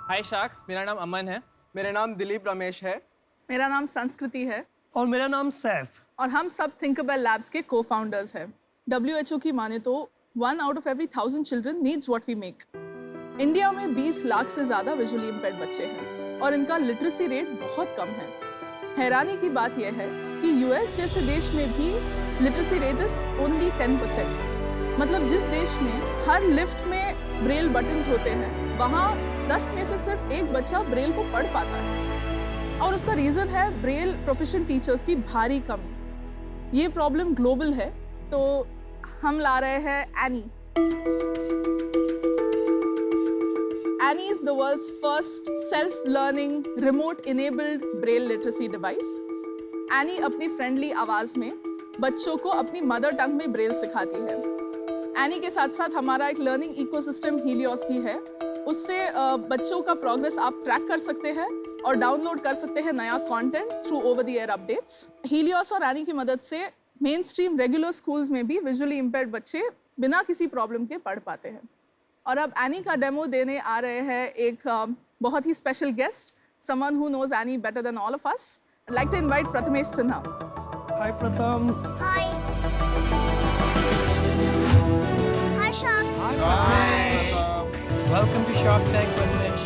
हाय sacks, मेरा नाम अमन है। मेरा नाम दिलीप रमेश है। मेरा नाम संस्कृति है और मेरा नाम सैफ। और हम सब थिंकबेल लैब्स के को-फाउंडर्स हैं। WHO की माने तो 1 out of every 1000 children needs what we make। India में 20 लाख से ज़्यादा विजुअली इम्पेयर्ड बच्चे हैं और इनका लिटरेसी रेट बहुत कम है। हैरानी की बात यह है कि US जैसे देश में भी लिटरेसी रेट इज ओनली 10%। मतलब जिस देश में हर लिफ्ट में ब्रेल बटन्स होते हैं, वहाँ 10 में से सिर्फ एक बच्चा ब्रेल को पढ़ पाता है और उसका रीज़न है ब्रेल प्रोफेशनल टीचर्स की भारी कमी। ये प्रॉब्लम ग्लोबल है, तो हम ला रहे हैं any. Any is the world's first self-learning, remote-enabled braille literacy device। Any अपनी फ्रेंडली आवाज़ में बच्चों को अपनी मदर टंग में ब्रेल सिखाती है। एनी के साथ साथ हमारा एक लर्निंग इकोसिस्टम हीलियोस भी है। उससे बच्चों का प्रोग्रेस आप ट्रैक कर सकते हैं और डाउनलोड कर सकते हैं नया content through over the air updates. Helios और एनी की मदद से मेन स्ट्रीम रेगुलर स्कूल्स में भी विजुअली इम्पेयर्ड बच्चे बिना किसी प्रॉब्लम के पढ़ पाते हैं। और अब एनी का डेमो देने आ रहे हैं एक बहुत ही special guest, someone who knows any better than all of us. I'd like to invite Prathamesh Sinha। Hi Pratham. Hi. Hi, Sharks. Prathamesh. Welcome to Shark Tank Prathamesh.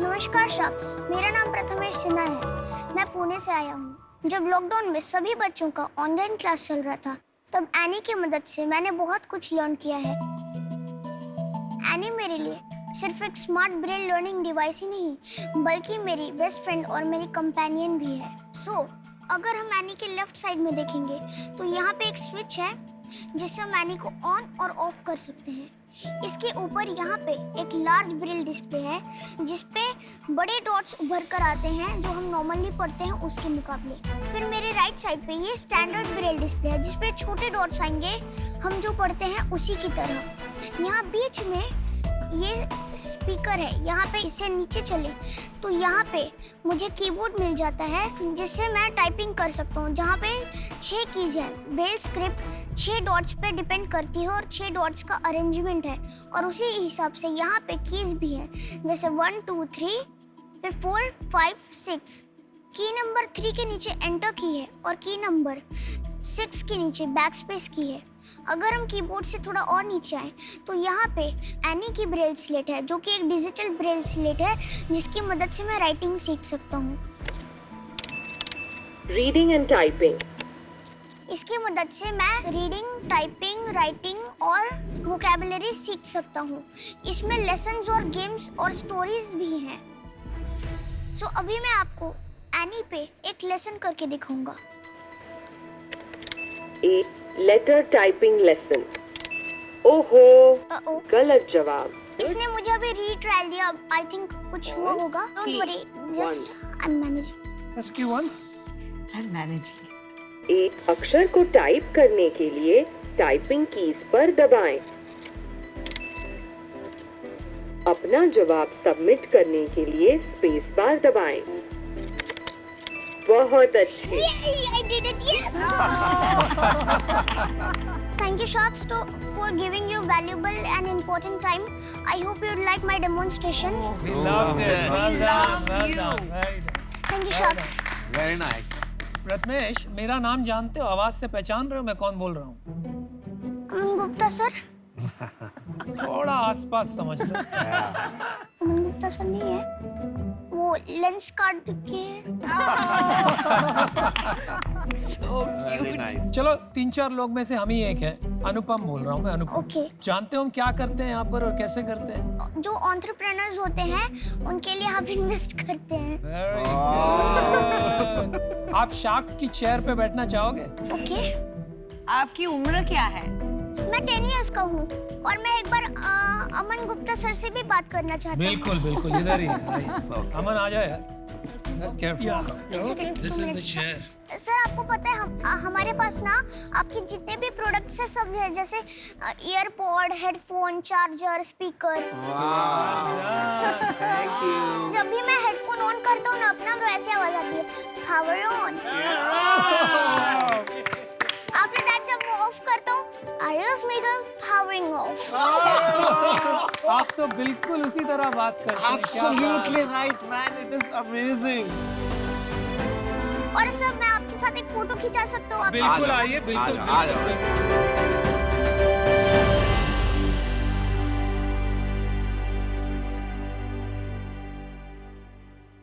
नमस्कार शार्क्स, मेरा नाम प्रथमेश सिन्हा है। मैं पुणे से आया हूँ। जब लॉकडाउन में सभी बच्चों का ऑनलाइन क्लास चल रहा था, तब एनी की मदद से मैंने बहुत कुछ लर्न किया है। एनी मेरे लिए सिर्फ एक स्मार्ट ब्रेल लर्निंग डिवाइस ही नहीं, बल्कि मेरी बेस्ट फ्रेंड और मेरी कंपेनियन भी है। अगर हम एनी के लेफ्ट साइड में देखेंगे तो यहाँ पे एक स्विच है जिससे हम एनी को ऑन और ऑफ कर सकते हैं। इसके ऊपर यहाँ पे एक लार्ज ब्रेल डिस्प्ले है जिसपे बड़े डॉट्स उभर कर आते हैं जो हम नॉर्मली पढ़ते हैं उसके मुकाबले। फिर मेरे राइट साइड पे ये स्टैंडर्ड ब्रेल डिस्प्ले है जिसपे छोटे डॉट्स आएंगे हम जो पढ़ते हैं उसी की तरह। यहाँ बीच में ये स्पीकर है, यहाँ पे इसे नीचे चले तो यहाँ पे मुझे कीबोर्ड मिल जाता है जिससे मैं टाइपिंग कर सकता हूँ, जहाँ पे 6 कीज है। ब्रेल स्क्रिप्ट 6 डॉट्स पे डिपेंड करती है और 6 डॉट्स का अरेंजमेंट है और उसी हिसाब से यहाँ पे कीज भी है, जैसे 1 2 3 फिर 4 5 6। की नंबर 3 के नीचे एंटर की है और की नंबर 6 के नीचे बैकस्पेस की है। अगर हम कीबोर्ड से थोड़ा और नीचे आए तो यहाँ पे एनी की ब्रेल स्लेट है जो कि एक डिजिटल ब्रेल स्लेट है जिसकी मदद से मैं राइटिंग सीख सकता हूँ। Reading and typing. इसकी मदद से मैं रीडिंग, टाइपिंग, राइटिंग और वोकैबुलरी सीख सकता हूँ। इसमें लेसन्स और गेम्स और स्टोरीज भी हैं। अभी मैं आपको एनी पे एक लेसन करके दिखाऊंगा। A letter typing lesson. ओहो, गलत जवाब। इसने मुझे अभी रीट्रायल दिया। आई थिंक कुछ हुआ होगा। Don't worry, just I am managing. Rescue 1। I am managing. एक अक्षर को टाइप करने के लिए टाइपिंग कीज पर दबाएं। अपना जवाब सबमिट करने के लिए स्पेस बार दबाएं। बहुत अच्छे। I did it, yes! Thank you, Sharks, for giving your valuable and important time. I hope you like my demonstration. We loved it. Well done. Well you. done. Very good. Thank you, Sharks. Very nice. Prathamesh, मेरा नाम जानते हो? आवाज से पहचान रहे हो मैं कौन बोल रहा हूँ? अमन गुप्ता सर। थोड़ा आसपास समझ लो। अमन गुप्ता सर नहीं है, वो लेंस कार्ड के। So Very cute. nice. चलो 3-4 लोग में से हम ही एक है। अनुपम बोल रहा हूँ मैं, अनुपम। Okay. जानते हो हम क्या करते हैं यहाँ पर और कैसे करते हैं? जो एंटरप्रेन्योर्स होते हैं उनके लिए आप इन्वेस्ट करते हैं। Very good. आप शार्क की चेयर पे बैठना चाहोगे? ओके। आपकी उम्र क्या है? मैं 10 इयर्स का हूँ और मैं एक बार अमन गुप्ता सर से भी बात करना चाहता हूँ। बिल्कुल बिल्कुल, इधर ही है। अमन आ जाओ यार। एक सेकंड। सर आपको पता है हमारे पास ना आपके जितने भी प्रोडक्ट्स हैं सब है, जैसे earpod, headphone, charger, speaker. Thank you. जब भी मैं हेडफोन ऑन करता हूँ ना अपना तो ऐसे आवाज आती है, पावर ऑन। आफ्टर दैट जब मैं ऑफ करता हूँ, are you Carlos Miguel powering off. आप तो बिल्कुल उसी तरह बात करते हैं। क्या बात। Absolutely right, man. It is amazing. और सर मैं आपके साथ एक फोटो खिंचा सकता हूँ? बिल्कुल आइए, बिल्कुल बिल्कुल।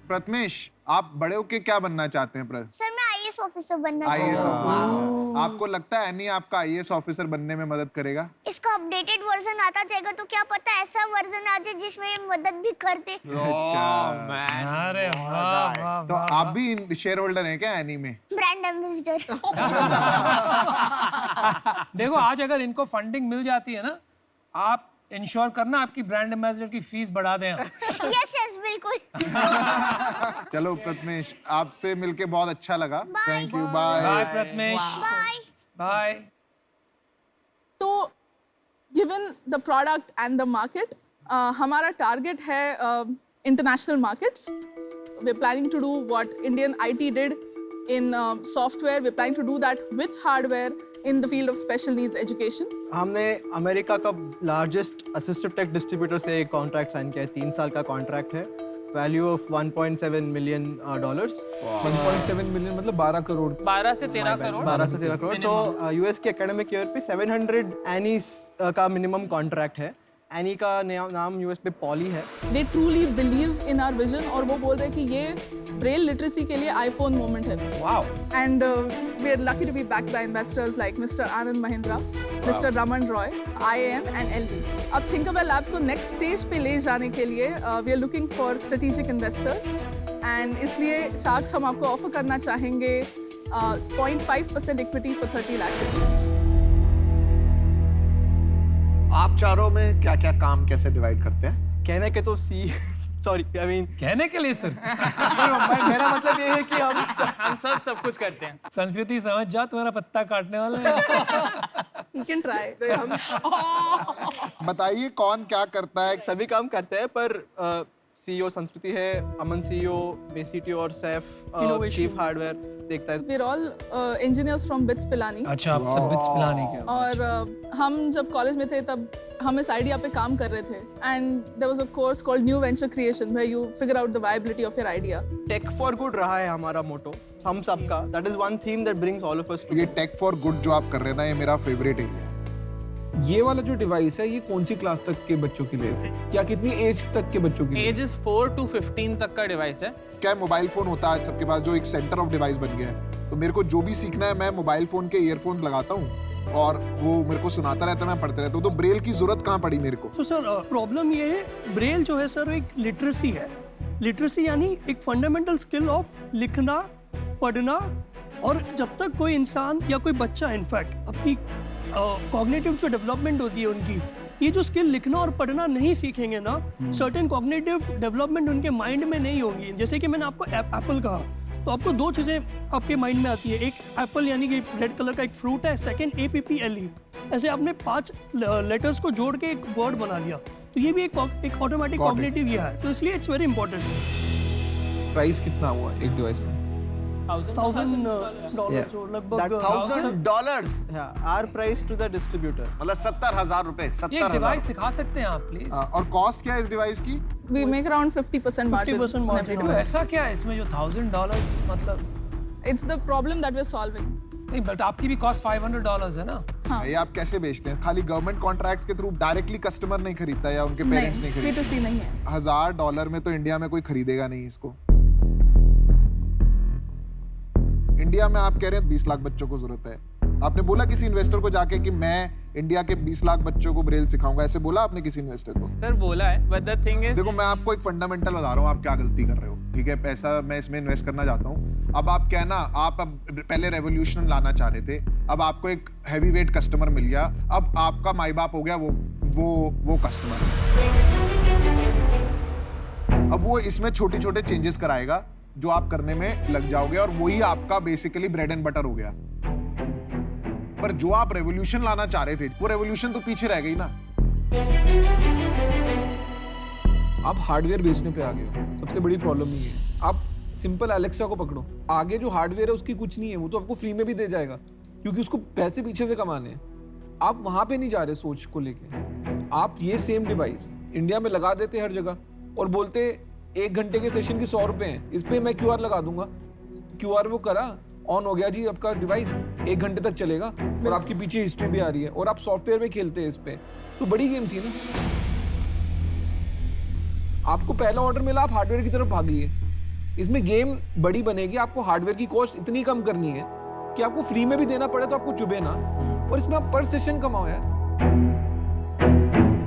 प्रथमेश, आप बड़े होके क्या बनना चाहते हैं? सर मैं आईएएस ऑफिसर बनना आईएएस चाहता हूँ। ऑफिसर। आपको लगता है एनी आपका आईएएस ऑफिसर बनने में मदद करेगा? इसका अपडेटेड वर्जन आता जाएगा तो क्या पता ऐसा वर्जन आ जाए जिसमें ये मदद भी कर दे। अरे वाह वाह तो आप भी शेयर होल्डर हैं क्या एनी में? Brand ambassador. देखो, आज अगर इनको फंडिंग मिल जाती है ना, आप इंश्योर करना आपकी ब्रांड एम्बेसडर की फीस बढ़ा दें। यस यस बिल्कुल। चलो प्रथमेश, आपसे मिलके बहुत अच्छा लगा। Bye. Thank you, bye bye. Prathamesh, bye. Bye. तो given the product and the market, हमारा टारगेट है international markets. We're planning to do what Indian IT did in software. We're planning to do that with hardware in the field of special needs education. हमने America का largest assistive take distributor से एक contract sign किया है। 3 साल का contract है। Value of $1.7 million. 1.7 million मतलब 12 करोड़। 12 से 13 करोड़। 12 से 13 करोड़। तो यूएस के एकेडमिक ईयर पे 700 एनीज का मिनिमम कॉन्ट्रैक्ट है। एनी का नाम यूएस पे पॉली है। They truly believe in our vision और वो बोल रहे हैं कि ये ब्रेल लिटरेसी के लिए आईफोन मोमेंट है। Wow. And we are lucky to be backed by investors like Mr. Anand Mahindra, Mr. Raman Roy, IAM and LV. अब Thinkerware Labs को next stage पे ले जाने के लिए we are looking for strategic investors and इसलिए Sharks हम आपको ऑफर करना चाहेंगे 0.5% equity for 30 lakh rupees. आप चारों में क्या क्या काम कैसे डिवाइड करते हैं? कहने के तो सॉरी आई मीन कहने के लिए सिर्फ मेरा मतलब ये है कि हम सब कुछ करते हैं। संस्कृति समझ जा, तुम्हारा पत्ता काटने वाला है। You can try. बताइए कौन क्या करता है? सभी काम करते हैं पर सीईओ संस्कृति है, अमन सीईओ, सीटीओ और सैफ चीफ हार्डवेयर देखता है। We're all engineers from BITS Pilani. अच्छा, आप सब बिट्स पिलाने के। और हम जब कॉलेज में थे तब हम इस आइडिया पे काम कर रहे थे and there was a course called new venture creation where you figure out the viability of your idea. Tech for good रहा है हमारा मोटो हम सबका। That is one theme that brings all of us ये tech for good जो आप कर रहे हैं ना, ये मेरा फेवरेट एरिया है। ये वाला जो डिवाइस है, ये कौन सी क्लास तक के बच्चों के लिए है? क्या कितनी एज तक के बच्चों के लिए? एजेस 4 to 15 तक का डिवाइस है। क्या मोबाइल फोन होता है सबके पास जो एक सेंटर ऑफ डिवाइस बन गया है, तो मेरे को जो भी सीखना है मैं मोबाइल फोन के ईयरफोन्स लगाता हूँ और वो मेरे को सुनाता रहता है, मैं पढ़ते रहता हूँ। तो ब्रेल की जरूरत कहाँ पड़ी मेरे को? तो सर प्रॉब्लम ये है, ब्रेल जो है सर एक लिटरेसी है। लिटरेसी यानी एक फंडामेंटल स्किल ऑफ लिखना, पढ़ना, और जब तक कोई इंसान या कोई बच्चा इनफैक्ट अपनी कॉग्निटिव जो डेवलपमेंट होती है उनकी, ये जो स्किल लिखना और पढ़ना नहीं सीखेंगे ना, सर्टेन कॉग्निटिव डेवलपमेंट उनके माइंड में नहीं होंगी। जैसे कि मैंने आपको एप्पल कहा, तो आपको 2 चीज़ें आपके माइंड में आती है। एक एप्पल यानी कि रेड कलर का एक फ्रूट है, सेकंड APPLE। ऐसे आपने 5 लेटर्स को जोड़ के एक वर्ड बना लिया, तो ये भी एक ऑटोमेटिक कॉग्निटिव ये है। तो इसलिए इट्स वेरी इंपॉर्टेंट। प्राइस कितना हुआ एक डिवाइस में? $1,000 लगभग। $1,000 are price to the distributor, मतलब 70,000 रुपए। ये डिवाइस दिखा सकते हैं आप प्लीज? और कॉस्ट क्या है इस डिवाइस की? We make around 50% margin. 50% on every margin. device. ऐसा क्या है इसमें जो $1,000 मतलब? It's the problem that we're solving. नहीं, बट आपकी भी कॉस्ट $500 है ना? हाँ। ये आप कैसे बेचते हैं? खाली गवर्नमेंट कॉन्ट्रैक्ट्स के थ्रू डायरेक्टली कस्टमर नहीं खरीदता या उनके पेरेंट्स नहीं खरीदते? B2C नहीं है। $1,000 में तो इंडिया में कोई खरीदेगा नहीं इसको। इंडिया में आप कह रहे हैं 20 लाख बच्चों को जरूरत है। आपने बोला किसी इन्वेस्टर को जाके कि मैं इंडिया के 20 लाख बच्चों को ब्रेल सिखाऊंगा? ऐसे बोला आपने किसी इन्वेस्टर को? सर बोला है, बट द थिंग इज, देखो मैं आपको एक फंडामेंटल बता रहा हूँ, आप क्या गलती कर रहे हो। ठीक है, पैसा मैं इसमें इन्वेस्ट करना चाहता हूँ। अब आप क्या है ना, आप अब पहले रेवोल्यूशन लाना चाह रहे थे, अब आपको एक हैवी वेट कस्टमर मिल गया, अब आपका माई बाप हो गया वो कस्टमर। अब वो इसमें छोटे छोटे चेंजेस कराएगा जो आप करने में लग जाओगे, और वही आपका बेसिकली ब्रेड एंड बटर हो गया। पर जो आप रेवोल्यूशन लाना चाह रहे थे, वो रेवोल्यूशन तो पीछे रह गई ना। आप हार्डवेयर बेचने पे आ गए हो, सबसे बड़ी प्रॉब्लम ये है। आप सिंपल एलेक्सा को पकड़ो, आगे जो हार्डवेयर है उसकी कुछ नहीं है, वो तो आपको फ्री में भी दे जाएगा क्योंकि उसको पैसे पीछे से कमाने हैं। आप वहां पे नहीं जा रहे सोच को लेके। आप ये सेम डिवाइस इंडिया में लगा देते हर जगह और बोलते 1 घंटे के सेशन के 100 रुपए हैं, इस पे मैं QR लगा दूंगा। QR वो करा, ऑन हो गया जी आपका डिवाइस, 1 घंटे तक चलेगा और आपके पीछे हिस्ट्री भी आ रही है और आप सॉफ्टवेयर में खेलते हैं इस पे। तो बड़ी गेम थी ना। आपको पहला ऑर्डर मिला, आप हार्डवेयर की तरफ भाग लिए। इसमें गेम बड़ी बनेगी, आपको हार्डवेयर की कॉस्ट इतनी कम करनी है कि आपको फ्री में भी देना पड़े तो आपको चुभे ना, और इसमें आप पर सेशन कमाओ यार।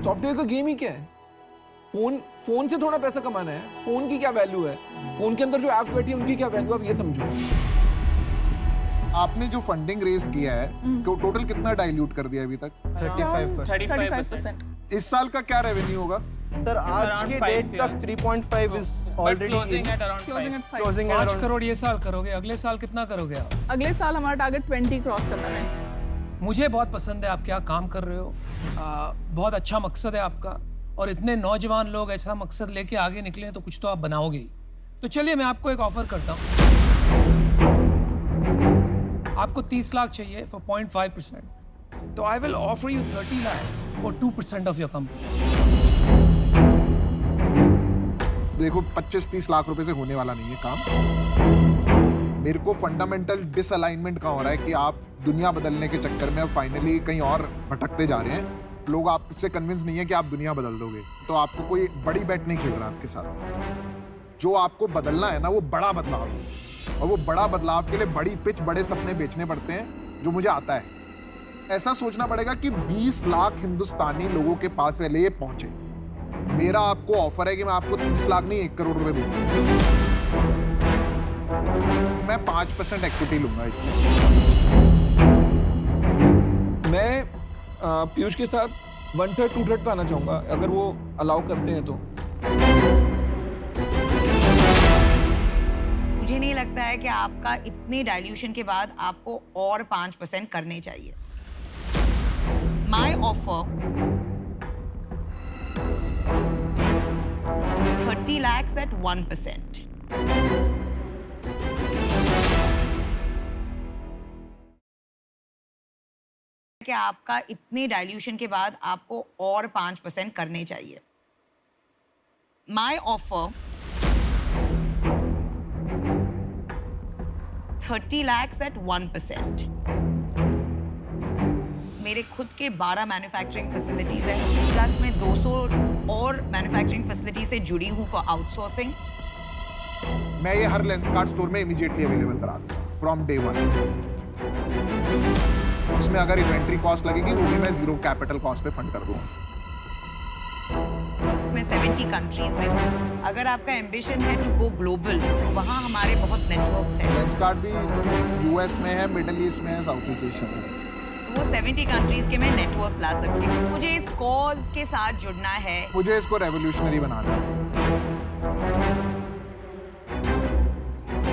सॉफ्टवेयर का गेम ही क्या है? फोन से थोड़ा पैसा कमाना है। फोन की क्या वैल्यू है, फोन के अंदर जो ऐप्स बैठी है उनकी क्या वैल्यू, आप ये समझो। आपने जो फंडिंग रेज किया है तो टोटल कितना डाइल्यूट कर दिया अभी तक? 35%। इस साल का क्या रेवेन्यू होगा? सर आज के डेट तक 3.5 is already closing at around closing at 5। Closing 5 crore ये साल करोगे, अगले साल कितना करोगे आप? अगले साल हमारा टारगेट 20 क्रॉस करना है। मुझे बहुत पसंद है आप क्या काम कर रहे हो। बहुत अच्छा मकसद है आपका, और इतने नौजवान लोग ऐसा मकसद लेके आगे निकले हैं तो कुछ तो आप बनाओगे ही। तो चलिए मैं आपको एक ऑफर करता हूँ। आपको 30 लाख चाहिए फॉर 0.5%, तो I will offer you 30 lakhs for 2% of your company. देखो 25-30 लाख रुपए से होने वाला नहीं है काम। मेरे को फंडामेंटल डिसअलाइनमेंट का हो रहा है कि आप दुनिया बदलने के चक्कर में अब फाइनली कहीं और भटकते जा रहे हैं। लोग आपसे कन्विंस नहीं है कि आप दुनिया बदल दोगे, तो आपको कोई बड़ी बैट नहीं खेल रहा आपके साथ। जो आपको बदलना है ना वो बड़ा बदलाव है, और वो बड़ा बदलाव के लिए बड़ी पिच, बड़े सपने बेचने पड़ते हैं, जो मुझे आता है। ऐसा सोचना पड़ेगा कि 20 लाख हिंदुस्तानी लोगों के पास पहले ये पहुंचे। मेरा आपको ऑफर है कि मैं आपको 30 लाख नहीं 1 करोड़ रुपए दूंगा। मैं 5% इक्विटी लूंगा इसमें। मैं पीयूष के साथ 1/3 2/3 पे आना चाहूंगा, अगर वो अलाउ करते हैं तो। मुझे नहीं लगता है कि आपका इतने डाइल्यूशन के बाद आपको और 5% करने चाहिए। माई ऑफर 30 lakhs at 1%. कि आपका इतने डाइल्यूशन के बाद आपको और 5% करने चाहिए। माई ऑफर 30 lakhs at 1%. मेरे खुद के 12 मैन्युफैक्चरिंग फैसिलिटीज हैं, प्लस मैं 200 और मैन्युफैक्चरिंग फैसिलिटी से जुड़ी हूँ फॉर आउटसोर्सिंग। मैं ये हर लेंसकार्ट स्टोर में इमीडिएटली अवेलेबल करा दूंगा फ्रॉम डे 1। उसमें अगर इन्वेंट्री कॉस्ट लगेगी वो भी मैं 0 कैपिटल कॉस्ट पे फंड कर दूंगा। मैं 70 कंट्रीज में हूँ। अगर आपका एम्बिशन है टू गो ग्लोबल, तो वहाँ हमारे बहुत नेटवर्क्स हैं। लेंसकार्ट भी यूएस में है, मिडिल ईस्ट में है, साउथ ईस्ट एशिया में। वो 70 कंट्रीज के मैं नेटवर्क्स ला सकती हूँ। मुझे इस कॉज के साथ जुड़ना है। मुझे इसको रेवोल्यूशनरी बनाना है।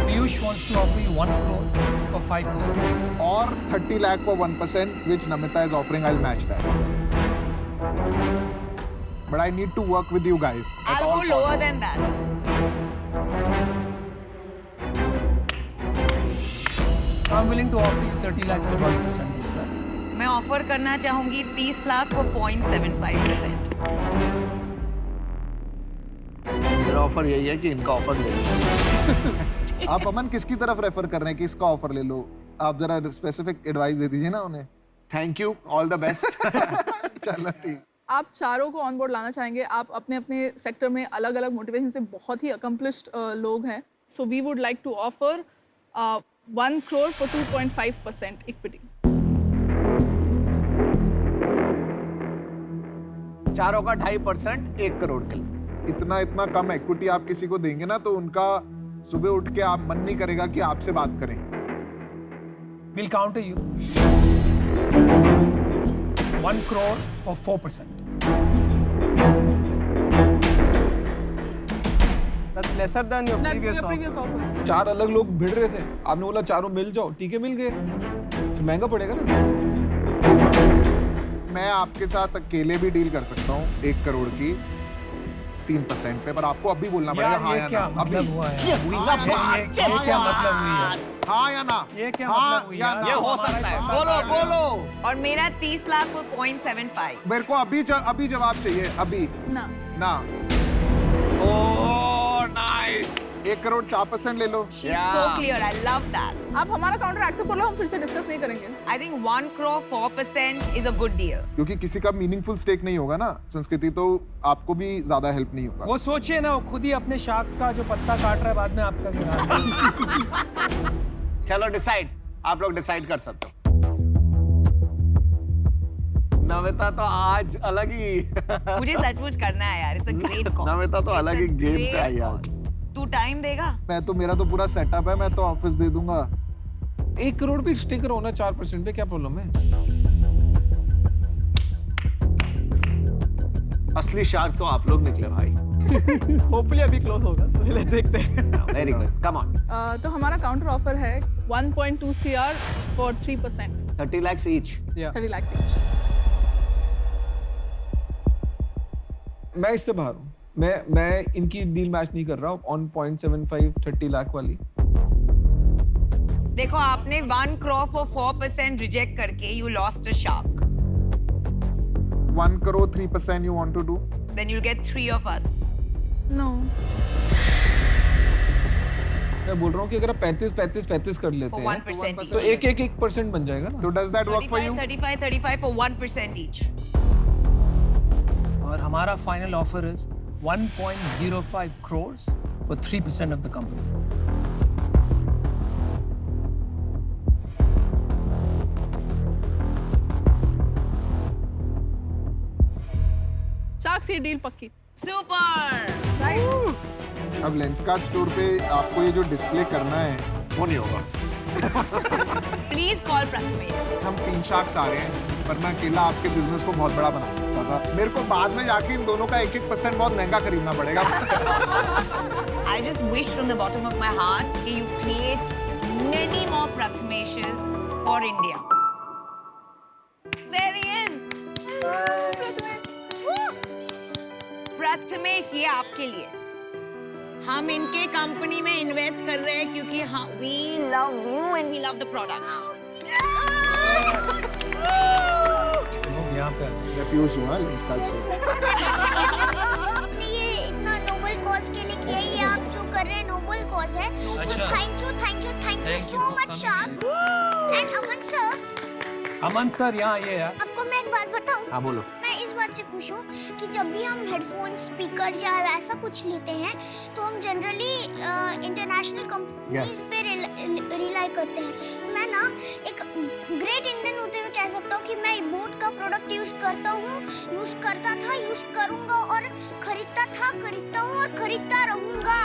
Piyush wants to offer you 1 crore for 5%. Or 30 lakh for 1%, which Namita is offering. I'll match that. But I need to work with you guys. At I'll all go lower costs. than that. I'm willing to offer you 30 lakhs at 1% this plan. मैं offer करना चाहूंगी 30 lakh for 0.75%. मेरा offer यही है कि इनका offer ले लो। आप अमन किसकी तरफ रेफर कर रहे हैं कि इसका ऑफर ले लो? आप जरा स्पेसिफिक एडवाइस दे दीजिए ना उन्हें। Thank you, all the best. चलो ठीक। आप चारों को ऑन बोर्ड लाना चाहेंगे। आप अपने अपने सेक्टर में अलग अलग मोटिवेशन से बहुत ही अकम्पलिश्ड लोग हैं। So we would like to offer 1 crore for 2.5% equity. चारों का 2.5% 1 करोड़ के लिए। इतना कम इक्विटी आप किसी को देंगे ना तो उनका सुबह उठ के आप मन नहीं करेगा कि आपसे बात करें। We'll counter you. 1 crore for 4%. That's lesser than your previous offer. 4 अलग लोग भिड़ रहे थे, आपने बोला चारों मिल जाओ, ठीक है मिल गए, फिर महंगा पड़ेगा ना। मैं आपके साथ अकेले भी डील कर सकता हूँ 1 करोड़ की, 15% पे, पर आपको अभी बोलना पड़ेगा यार हाँ ये या क्या ना। मतलब हुआ यार? ये क्या मतलब हुई यार? हाँ या ना? ये क्या हाँ मतलब हुई या यार? ना? ये हो सकता है, बोलो बोलो। और मेरा 30 लाख को 0.75। मेरे को अभी जवाब चाहिए, अभी ना ना। Oh nice. 1 करोड़ 4% ले लो। So clear, I love that. आप हमारा काउंटर एक्सेप्ट कर लो, हम फिर से डिस्कस नहीं करेंगे। I think 1 crore 4% is a good deal. क्योंकि किसी का मीनिंगफुल स्टेक नहीं होगा ना संस्कृति, तो आपको भी ज्यादा हेल्प नहीं होगा। वो सोचिए ना, वो खुद ही अपने शाख का जो पत्ता काट रहा है, बाद में आपका क्या? चलो डिसाइड, आप लोग डिसाइड कर सकते हो। नमिता तो आज अलग ही मुझे सचमुच करना है यार, it's a great cause. Namita तो It's अलग a ही गेम great पे आई आज। cause. तू टाइम देगा? मेरा तो पूरा सेटअप है, मैं तो ऑफिस दे दूंगा। 1 करोड़ पे स्टे करो ना 4% पे, क्या प्रॉब्लम है? असली शार्क तो आप लोग निकले भाई। होपफुली अभी क्लोज होगा, तो पहले देखते हैं। Very good, come on. तो हमारा काउंटर ऑफर है 1.2 CR for 3%, 30 lakhs each। 30 lakhs each. मैं इससे बाहर हूँ। मैं इनकी डील मैच नहीं कर रहा हूँ ऑन 0.75 30 लाख वाली। देखो आपने 1 crore for 4% रिजेक्ट करके you lost a shark. 1 crore 3% you want to do? Then you'll get 3 of us. No. मैं बोल रहा हूँ कि अगर आप 35 कर लेते For हैं 1% each. तो 1% बन जाएगा ना। So does that work for you? 35 for 1% each. और हमारा final offer is 1.05 crores for 3% of the company. Shark से डील पक्की। Super! Right? अब लेंसकार्ट स्टोर पे आपको ये जो डिस्प्ले करना है वो नहीं होगा। Please call Prathamesh. हम 3 शार्क्स आ रहे हैं, वरना अकेला आपके बिजनेस को बहुत बड़ा बना सकता था। मेरे को बाद में जाके इन दोनों का 1% बहुत महंगा खरीदना पड़ेगा। I just wish from the bottom of my heart that you create many more Prathameshes for India. There he is! Prathamesh, ये आपके लिए। हम इनके कंपनी में इन्वेस्ट कर रहे हैं क्योंकि we love you and we love the product. यहाँ पे मैं पीयूष हूँ लेंसकार्ट से। आपने ये इतना नोबल कॉज के लिए किया, ये आप जो कर रहे हैं नोबल कॉज है। अच्छा। Thank you so much shark. And Aman sir यहाँ ये यार। आपको मैं एक बात बताऊं? हाँ बोलो। मैं इस बात से खुश हूँ कि जब भी हम हेडफोन, स्पीकर या ऐसा कुछ लेते हैं तो हम जनरली इंटरनेशनल कंपनीज पे रिलाई करते हैं। मैं ना एक ग्रेट इंडियन होते हुए कह सकता हूँ कि मैं बोट का प्रोडक्ट यूज करता हूँ, यूज करता था, यूज करूँगा और खरीदता था, खरीदता हूँ और खरीदता रहूँगा।